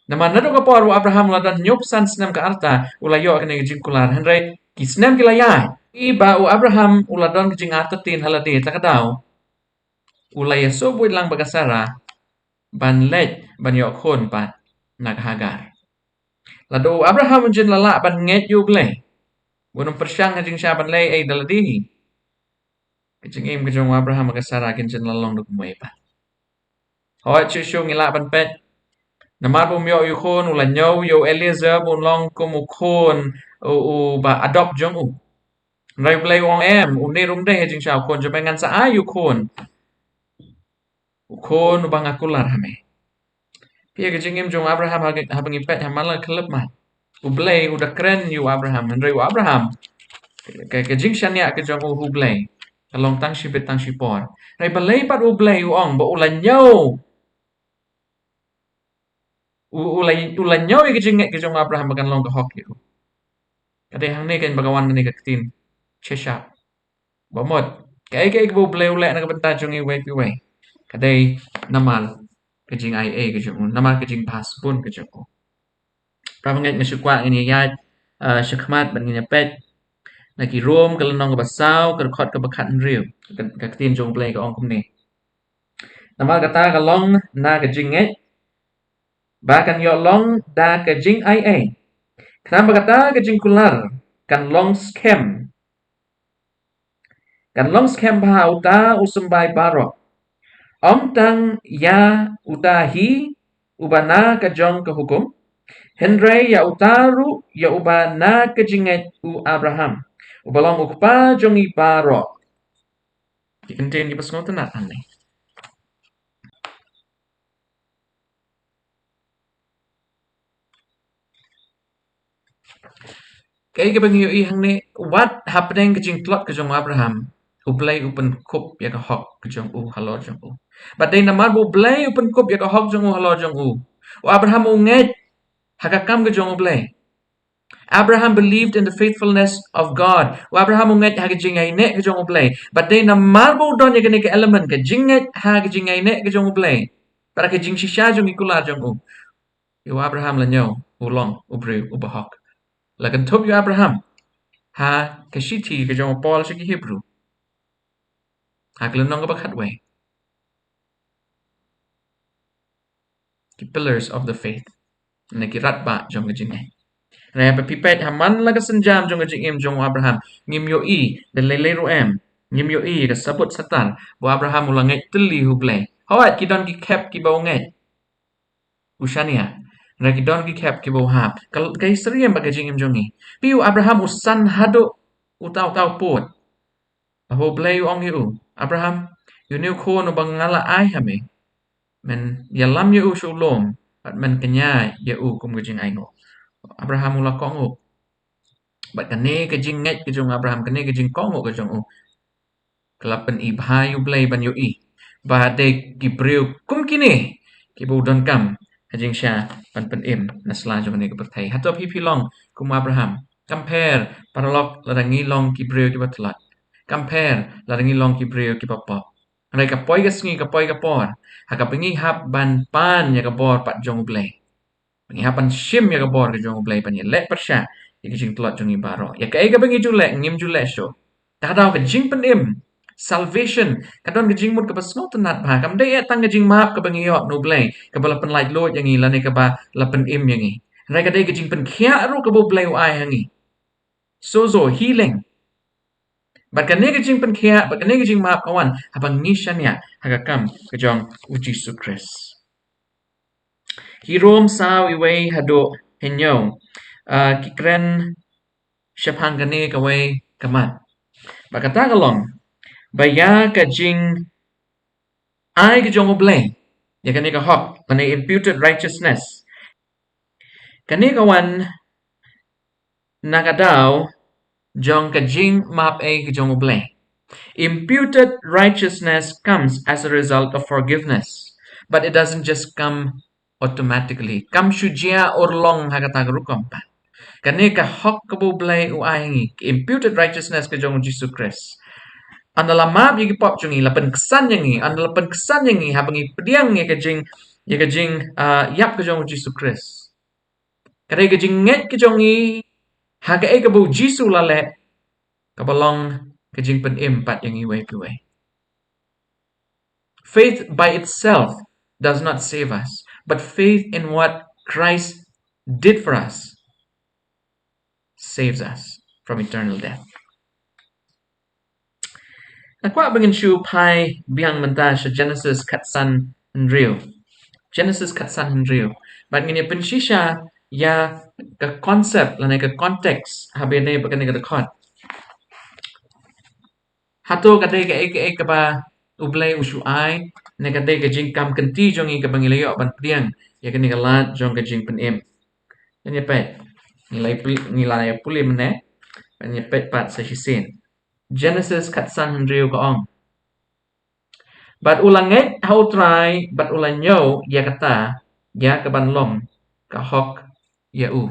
naman nado ka por Abraham la dan nyop san snem ka arta ula yo kan ke jing kular henry ki snem kila ya iba u Abraham ula don ke jing arta tin haladi takadaw ula ya so buit lang bagasara ban let ban yo kon pat naghagar lado Abraham jin lala ban nget yu play bunong persyang jing siya ban lay ay daladi kejing kejong Abraham magasara kin jin lalong duk mo pa hoi chu ngila ban pet namar bum yo yu khon ula nyaw yo Eliezer bun long kum khon u ba adopt jong u rai play wong em u ne rum de jing shao khon jo bengan sa ayu khon u khon u bang akular hame pia kejing jong Abraham habang ipet hamala klub man u blay u da kren yu Abraham rai u Abraham kejing shania kejong u blay kalong tang shibet tang shipor rai balay pat u blay u ong ba ula nyaw ulan nyaw kejong Abraham bagan long kahok yu kadai hang ni kan bagawan ni katin chesha bamot kay bu blay ule na kabenta jong iwe kadai namal ke Jingia ke jong nama ke Jing pas pun ke jong prapanget ngesukwa ngini yat syakmat ban ngini pet lagi rom ke lenong ke basau ke khot ke bakat riu ke tin jong play ke ong kum ni nama kata ke long na ke Jingngeit bahkan yo long da ke Jingia kenapa kata ke Jingkular kan long scam bah uta usumbai barok Om tang ya utahi ubana kajong ke hukum. Henry ya utaru ya ubana ke Jingngeit u Abraham. Ubalong ukpa jongi baro. Dikentin di pasngo tenat aneh. Kaya ke bangiyo ihang ni, what happening ke Jing plot ke jong Abraham? Ublay upen kup ya ke hok ke jong u halo jong u. But day namar bu blay upen kup ya ke hok jong u halo jong u. U Abraham unget hakakam ke jong ublay. Abraham believed in the faithfulness of God. Abraham unget ha ke Jingngeit ne ke jong ublay. But day namar bu don ya ke element ke Jingngeit ha ke Jingngeit ne ke jong ublay. Para ke Jing shisha jong ikular jong u. Yu Abraham lanyo ulong ubri ubahok. Lakan tup yu Abraham ha ke shiti ke jong Paul shi Hebrew. Ha ke lenong ke bakat way. The pillars of the faith. Ne ki rat ba jong ke Jingngeit. Raya pipet haman laga senjam jong jing jong Abraham ngim yo I de lele ro em ngim yo I ke sabut satan bo Abraham ulangai teli huble hawat ki don ki kep ki bo ngai usania na ki don ki kep ki bo hap kal kai seriem baga jing jong I piu Abraham usan hado utau tau pot ho ble ong yu Abraham yu new ko no bangala ai hame men yalam yu sholom at men kenya yu kum jing ai ngo Abraham ula kong But kane ke Jingngeit ke jong Abraham kane ke jing kongo ke jong u. Kelapen I bahayu blay ban yo I. Bahade ki breu kum kini. Ki budon kam. Hajing sya pan pen im nasla jong ne ke bertai. Hato pi long kum Abraham. Compare paralog larangi long ki breu ki batlat. Compare larangi long ki breu ki papop. Rai ka poi ka sngi ka poi ka por. Haka pengi hap ban pan ya ka bor pat jong blay. Pengihapan shim ya kabor ke jong blay pan ya lek persya ya ke jing telot jong baro ya ke bengi julek ngim julek sho kadau ke jing pen im salvation kadon ke jing mut ke pasno tenat ba kam de tang ke jing map ke bengi yo no blay ke bala pen light load yang I lane ke ba la pen im yang I rai ke de ke jing pen khia ru ke bo blay ai hangi so healing But kane ke jing pen khia but kane ke jing map kawan habang nishan ya hagakam ke jong uji sukres Hirom sao iway hado henyo. Kikren shaphangane kaway kamat. Bakatagalong. Baya ka jing ay ka jong oblay. Ya kani ka hok. Kani imputed righteousness. Kani kawan nakadaw jong ka jing map ay ka jong oblay. Imputed righteousness comes as a result of forgiveness. But it doesn't just come automatically. Kam shujia or long hakatagrukam pa. Kani ka hok kabublay uahingi imputed righteousness ka jong Jesus Christ. Andala map yigi pop jungi lapan kesan yangi andala pen kesan yangi habangi pediang ya ka jing yap ka jong Jesus Christ. Kadai ka jing nget ka jongi haga e ka bu Jesus lale kabalong ka jing pen impat yangi way piway. Faith by itself does not save us, but faith in what Christ did for us saves us from eternal death. Nakwa bangin shu pai biang menta sa Genesis katsan hendrio. Genesis katsan hendrio. But ngini pensisha ya ka concept lana ka context habene bakane ka dekot. Hato kadai ka eke ba ublay usu ai ne kadai ka jing kam kenti jongi ka bangilayo ban priang ya kani ka lat jong ka jing pen im. Yan pet ngilay puli mene yan pet pat sa hisin. Genesis katsan hendrio ka ong. But ulanget how try but ulanyo ya kata ya kabanlom ka hok ya u.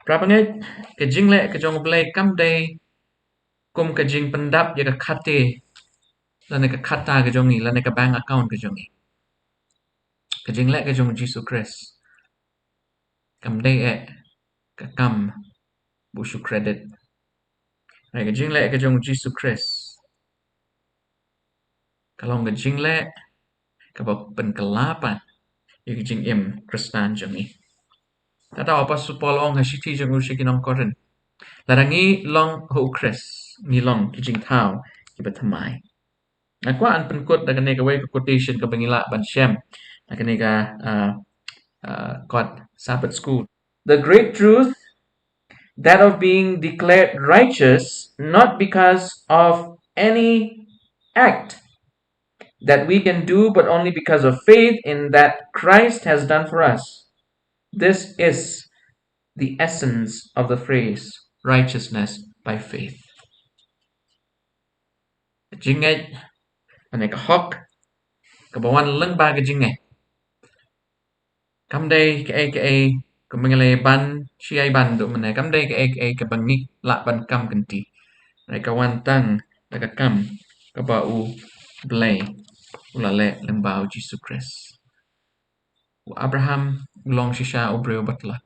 Prapanget ke jingle ke jong blay kam day kum ke jing pendap ya ka kate lane ka kata ke jongi lane ka bank account ke jongi. Ka Jinglek ka Jong Jesus Christ. Kam day ka kam bu shu credit. Ka Jinglek ka Jong Jesus Christ. Kalong ka Jinglek ka ba penkelapan. Ka Jing im Kristan Jongi. Tata apa supol ong hashiti Jong ushikinong koren. Larangi long ho Chris. Ni long ki Jing tau ki batamai. Aku an penkut da kaneka way quotation ka bangila ban shem. Da kaneka got Sabbath school. The great truth that of being declared righteous not because of any act that we can do, but only because of faith in that Christ has done for us. This is the essence of the phrase righteousness by faith. Jingngeit ane ka hok ka bawan leng ba ka jingngeit. Kam day ka kumengale ban siay ban do mane kam day ka bangi la ban kam kanti. Rai ka wan tang la ka kam ka ba u blay ulale leng ba u Jesus Christ. Abraham long shisha obreo batla.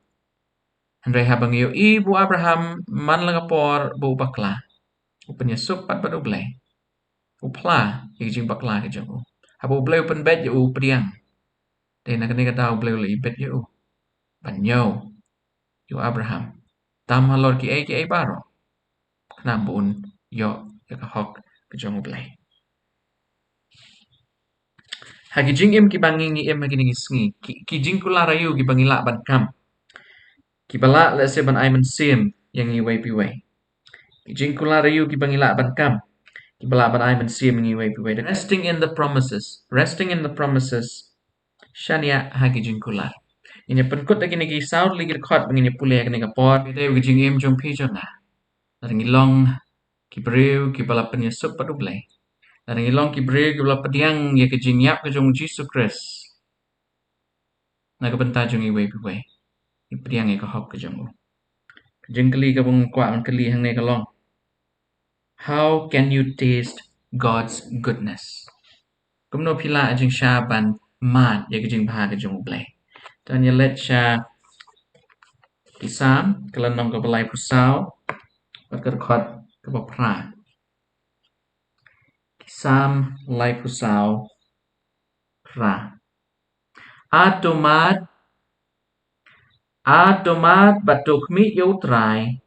Handai habang iyo bu Abraham man lang apor bu bakla. Upanya supat badu blay. Upla jing bakla ke jong. Habu blay upan bet yu priang. Dai na kani kata blay li bet yu. Banyo yu Abraham. Tam halor ki ai baro. Knambun yo ya ka hok ke jong blay. Hagi jing im ki bangingi im hagi ningi sngi. Ki jing kula rayu ki bangila ban kam. Ki bala le se ban ai man sim yang i way piway. Ki jing kula rayu ki bangila ban kam. Ki bala ban ai man sim yang i way piway. Resting in the promises. Resting in the promises. Shania hagi jing kula. Ini penkut lagi nigi sound lagi record bangini pule hagi niga por. Kita hagi jing im jom pi jom na. Laring ilong ki brew ki bala penyusup padu blay. Laring ilong ki brew ki bala pediang ya ke jingiap ke jong Jesus Christ. Naga benta jong i way piway. Pediang ya ke hok ke jong. Jing kali ka bung kwa ang kali hang nega long. How can you taste God's goodness? Kumno pila ajing sha ban man ya jing bha ke jong blay. Tan ya let sha kisam kalanong ka balay pusaw pagkarkot ka pra. Kisam lay pusaw pra. Atomat batuk mi yautray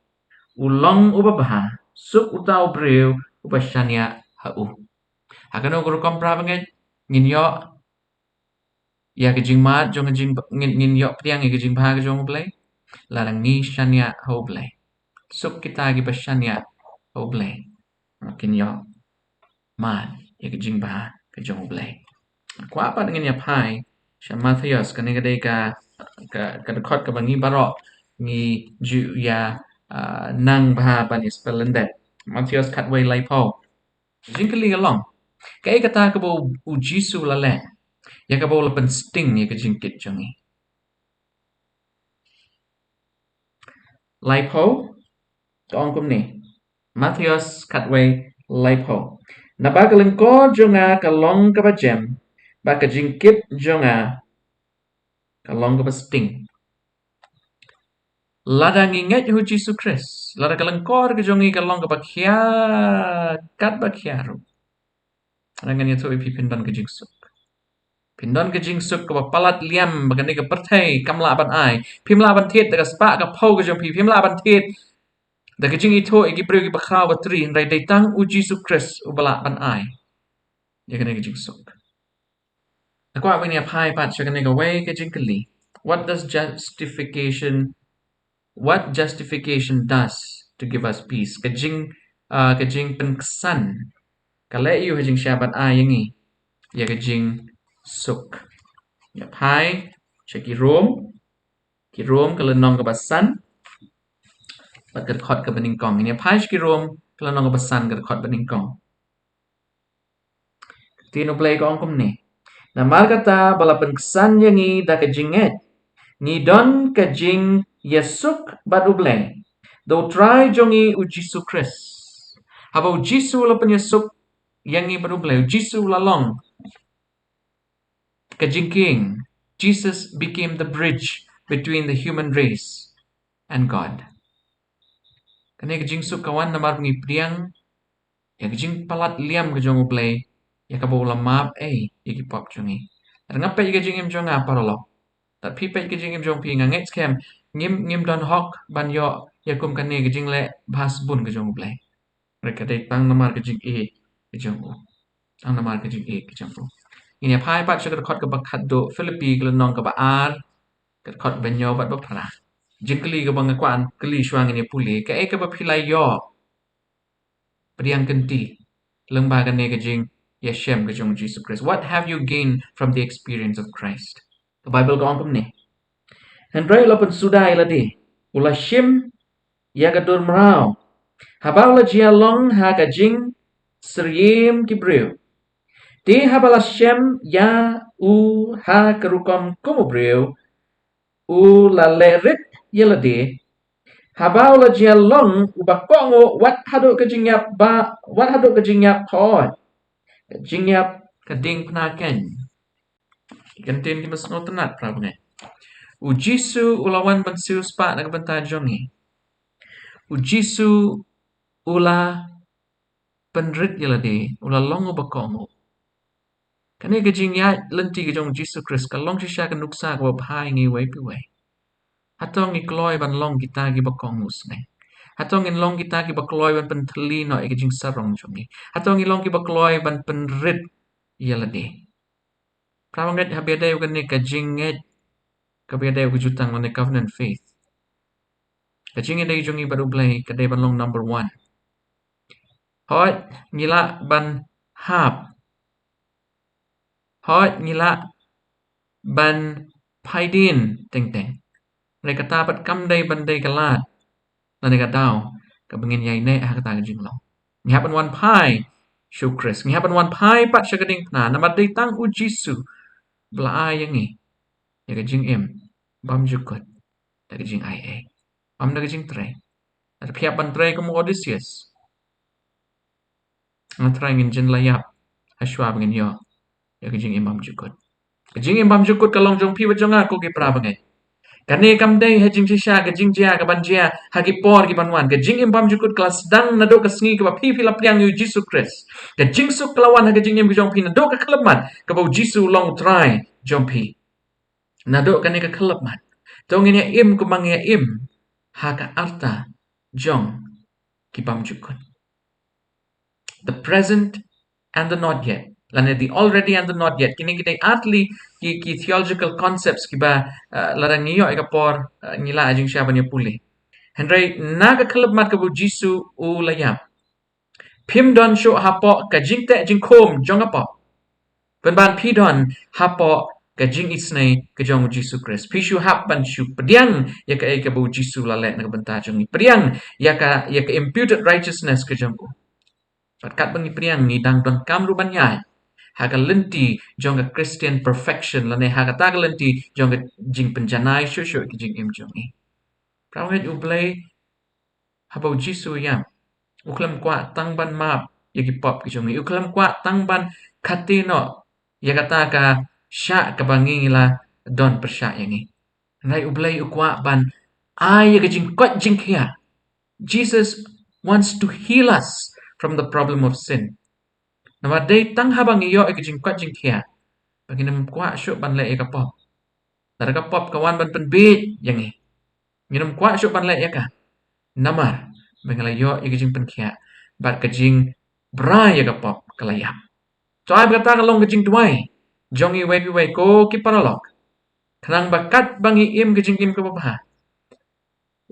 ulong ubabaha suk utaw brew ubashanya hau. Hakano guru kompra banget nginyo ya ke jingmat jong jing nginyo priang ya ke jing bha ke jong blay larang ni shanya hau blay suk kita gi bashanya hau blay kinyo man ya ke jing bha ke jong blay kwa apa dengan ya pai sha Matthias kanega dei ka dekot ka bangi barok ni ju ya nang bha ban ispelendet Matthias katway lai po jingkali along kai kata ka bo ujisu lale ya ka bo lapan sting ya ka jingkit jongi lai po ka ongkum ni Matthias katway lai po nabagaling ko jonga ka long ka ba jem ba ka jingkit jonga ka long ka ba sting lada nginget hu Jesus Christ lada kalengkor ke jongi ka long ka ba kya kat ba kyaru rangan ya tuwi pindon ke jingsuk pindon ke jingsuk ka palat liam bagani ka pertai kamla ban ai pimla ban tiet daga spa ka pau ke jong pimla ban tiet daga jing ito igi priu ki bakhaw ba tri rai dai tang u Jesus Christ u bala ban ai ya gani ke jingsuk aku apa ni apai pat shagani ka way ke jingkali what justification does to give us peace kajing penksan kala iyo hajing syabat ayangi ya kajing suk ya pai kirom kalenong kabasan bat kerkot ka beningkong ini pai kirom kalenong kabasan kerkot beningkong tino play ko ongkom ni na markata bala penksan yangi da kajinget ni don kajing Yesuk badublay. Do try jongi u Jisu Christ. Haba u Jisu la penyesuk yangi badublay. U Jisu lalong. Kajingking. Jesus became the bridge between the human race and God. Kani kajing su kawan namar ngi priang ya kajing palat liam kajong uplay ya kabola map ya ki pop chungi. Ngape kajing im jong paralo. That people kajing im jong pi ngangets kem ngim don hok ban yo ya kum kani kajing le bhas bun kajong uplay. Mereka tang namar kajing kajong u. Tang namar kajing kajong u. Ini pai pat syukur kot ke bakat do Filipi ke nong ke ba ar ke kot benyo bat bapra. Jingkeli ke bangakwan keli syuang ini puli ke ke bapilai yo. Priang kenti lembaga ne kajing Yeshem kajong Jesus Christ. What have you gained from the experience of Christ? The Bible ko angkum ni. Hendrai lopen sudai ladi. Ula shim ya gadur merau. Habau la jia long ha kajing seriem kibreu. Di habala shem ya u ha kerukom kumubreu. U la lerit yelade. Habau la jia long ubakongo wat haduk kajingyap thoi. Jingiap kading penaken. Kantin di mas ngotenat prabne. Ujisu ulawan bansiu spa na kabanta jongi. Ujisu ula penrit yalade ula longo bakongo. Kani kajing ya lenti kajong Jesus Christ kalong sisya kanuksa kwa bhai ngi wai piwai. Hatong ngi kloy ban long kita gi bakongus ne. Hatong ngi long kita gi bakloy ban penteli no kajing sarong jongi. Hatong ngi long gi bakloy ban penrit yalade. Pramanget habiadai kani kajinget kabiadai ku jutang on the covenant faith. Kajinget dai jongi baru play kadai ban long number 1. Hot ngila ban hap. Hot ngila ban paidin teng. Mereka tapat kam dai ban dai kalat. Lani katau kabengin yai ne kata kajing long. Ngihapan wan pai syukres. Ngihapan wan pai pat syakading pna namat dai tang ujisu. Bela yangi. Ya kajing im bam jukut. Da kajing ai. Bam da kajing tre. Ada pihak ban tre kamu Odysseus. Ngatrai ngin jen layap. Hashwa bengin yo. Ya kajing im bam jukut. Kajing im bam jukut kalong jong pi wajong aku ki pra bengai. Kane kam dai hajing sisha kajing jia ka ban jia hagi por ki banwan. Kajing im bam jukut kelas dang nado kesengi ka pi lap yang yu Jesus Christ. Kajing suk kelawan kajing im jong pi nado ka kelemat ka bau Jisu long try jong pi. Nado kane ka kelemat. Tongin ya im kumang ya im. Haka arta jong ki bam jukut. The present and the not yet. Lane the already and the not yet. Kini kita atli ki theological concepts ki ba larang niyo ika por nila ajing siya banya puli. Henry naga kalabmat ka bu Jisu u layam. Pim don syo hapo ka jing te jing kom jong apo. Ban pi don hapo ka jing isnay ka jong Jisu Christ. Pishu hap ban syu pediang ya ka bu Jisu lale na banta jong pediang ya ka imputed righteousness ka jong u. Kat bangi priang ni dang don kam ruban yai. Haga lenti jong Christian perfection lane haga tag lenti jong jing penjanai syo ki jing im jong ni. Prawet ublay habau Jisu yam. Uklam kwa tang ban map yagi pop ki jong ni. Uklam kwa tang ban katino ya kata ka sya ka bangi la don persya yang ni. Nai ublay ukwa ban ay yagi jing kot jing kia. Jesus wants to heal us from the problem of sin. Nama day tang habang iyo ikajing kwat jing kia. Bagi nam kwa syuk ban le ika pop. Dara ka pop kawan ban penbit yang ni. Nginam kwa syuk ban le ika. Namar bangala yo ikajing pen kia. Bat kajing bra ika pop kalayap. So ay kata kalong kajing tuway. Jong i wei ko ki paralog. Kanang bakat bangi im kajing im kababaha.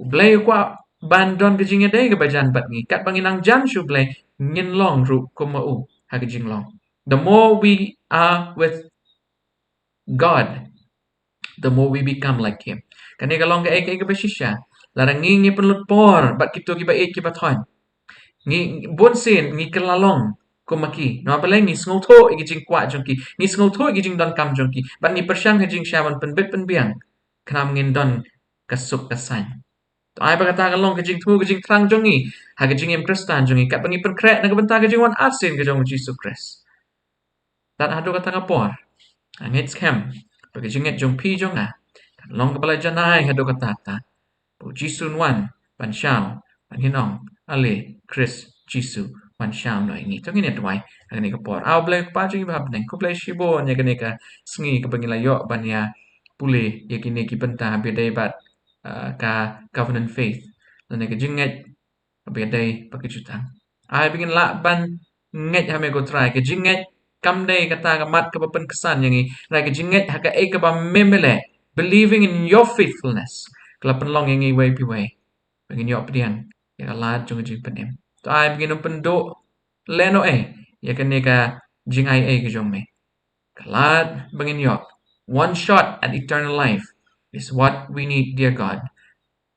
Ublay kwa ban don kajing yaday kabajan bat ngi. Kat bangi nang jam syuk blay. Ngin long ru kumau. Hagajing long. The more we are with God, the more we become like Him. Kani kalong ka eka basisya, larang ngi penlut por, bat kito kiba kiba thon. Ngi bonsin ngi kelalong kumaki. No apalay ngi sngoto igijing kwa jongki. Ngi sngoto igijing don kam jongki. Bat ngi persyang hajing syawan penbit penbiang. Kanam ngin don kasuk kasan. Ay pagkata kalong kajing tu kajing trang jongi hagajing im Kristan jongi kat bangi perkrek na kabenta kajing wan asin kajong Jesus Christ. Tat hado kata kapor. Angit scam. bagi jinget jong pi jong long kepala janai hado katata bu jisun wan pan shao pan hinong ale Chris jisu pan shao no ini tong ini tuai agni ka por au blek pa jing bab neng ko blek shibon ya gani ka sngi ka bangila yo ban ya pule ya kini ki penta bedai bat ka covenant faith lane ka jinget bedai bagi jutang ai bikin la ban nget hame go try ka jinget kam dei kata ka mat ka pen kesan yang i rai ka jinget ha ka e ka ba memele believing in your faithfulness kala penlong yang i way pi way bangin yo pedian ya ka lat jong jing penem to ai bikin pendo leno ya ka ne ka jing ai ka jong me kalat bangin yo one shot at eternal life is what we need, dear God.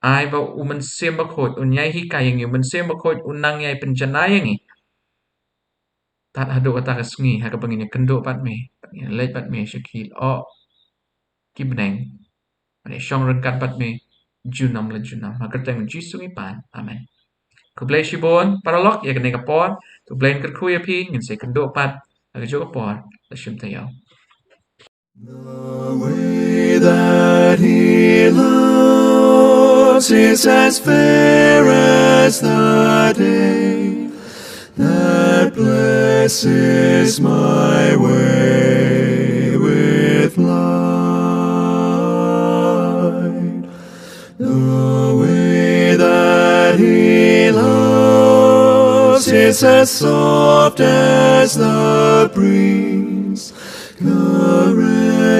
Ai ba uman sembakot unyai hikayang uman sembakot unang yai penjanayang i tat hado kata kasngi haka pangin kendo pat me pangin let pat me shakil o kibneng pane shong rengkat pat me junam la junam hakerteng jisu pan amen ku blai shibon paralok ya kene kapor tu blain ker kuya pi ngin se kendo pat aga jo kapor la shim tayo The way that he loves is as fair as the day that blesses my way with light. The way that he loves is as soft as the breeze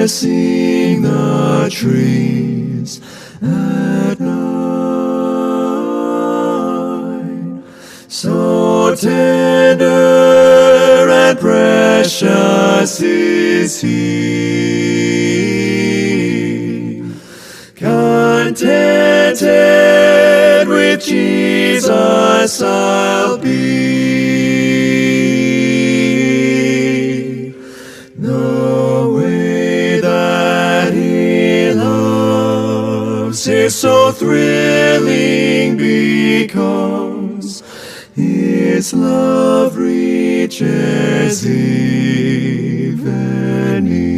caressing the trees at night. So tender and precious is he, contented with Jesus I'll be. The way that he loves is so thrilling because his love reaches even me.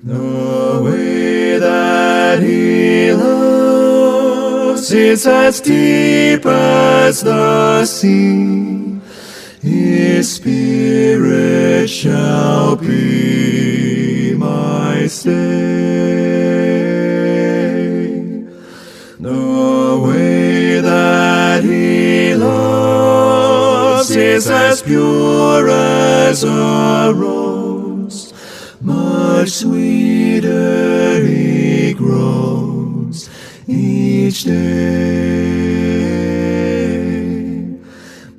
The way that he loves is as deep as the sea. His Spirit shall be my stay. The way that he loves is as pure as a rose, much sweeter he grows each day.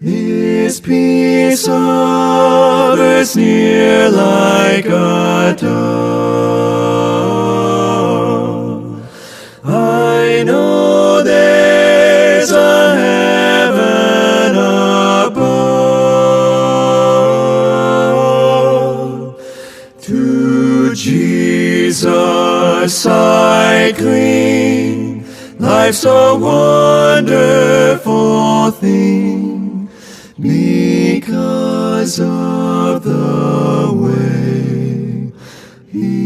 His peace hovers near like a dove. I know there's a heaven above. To Jesus I cling, life's a wonderful thing, because of the way he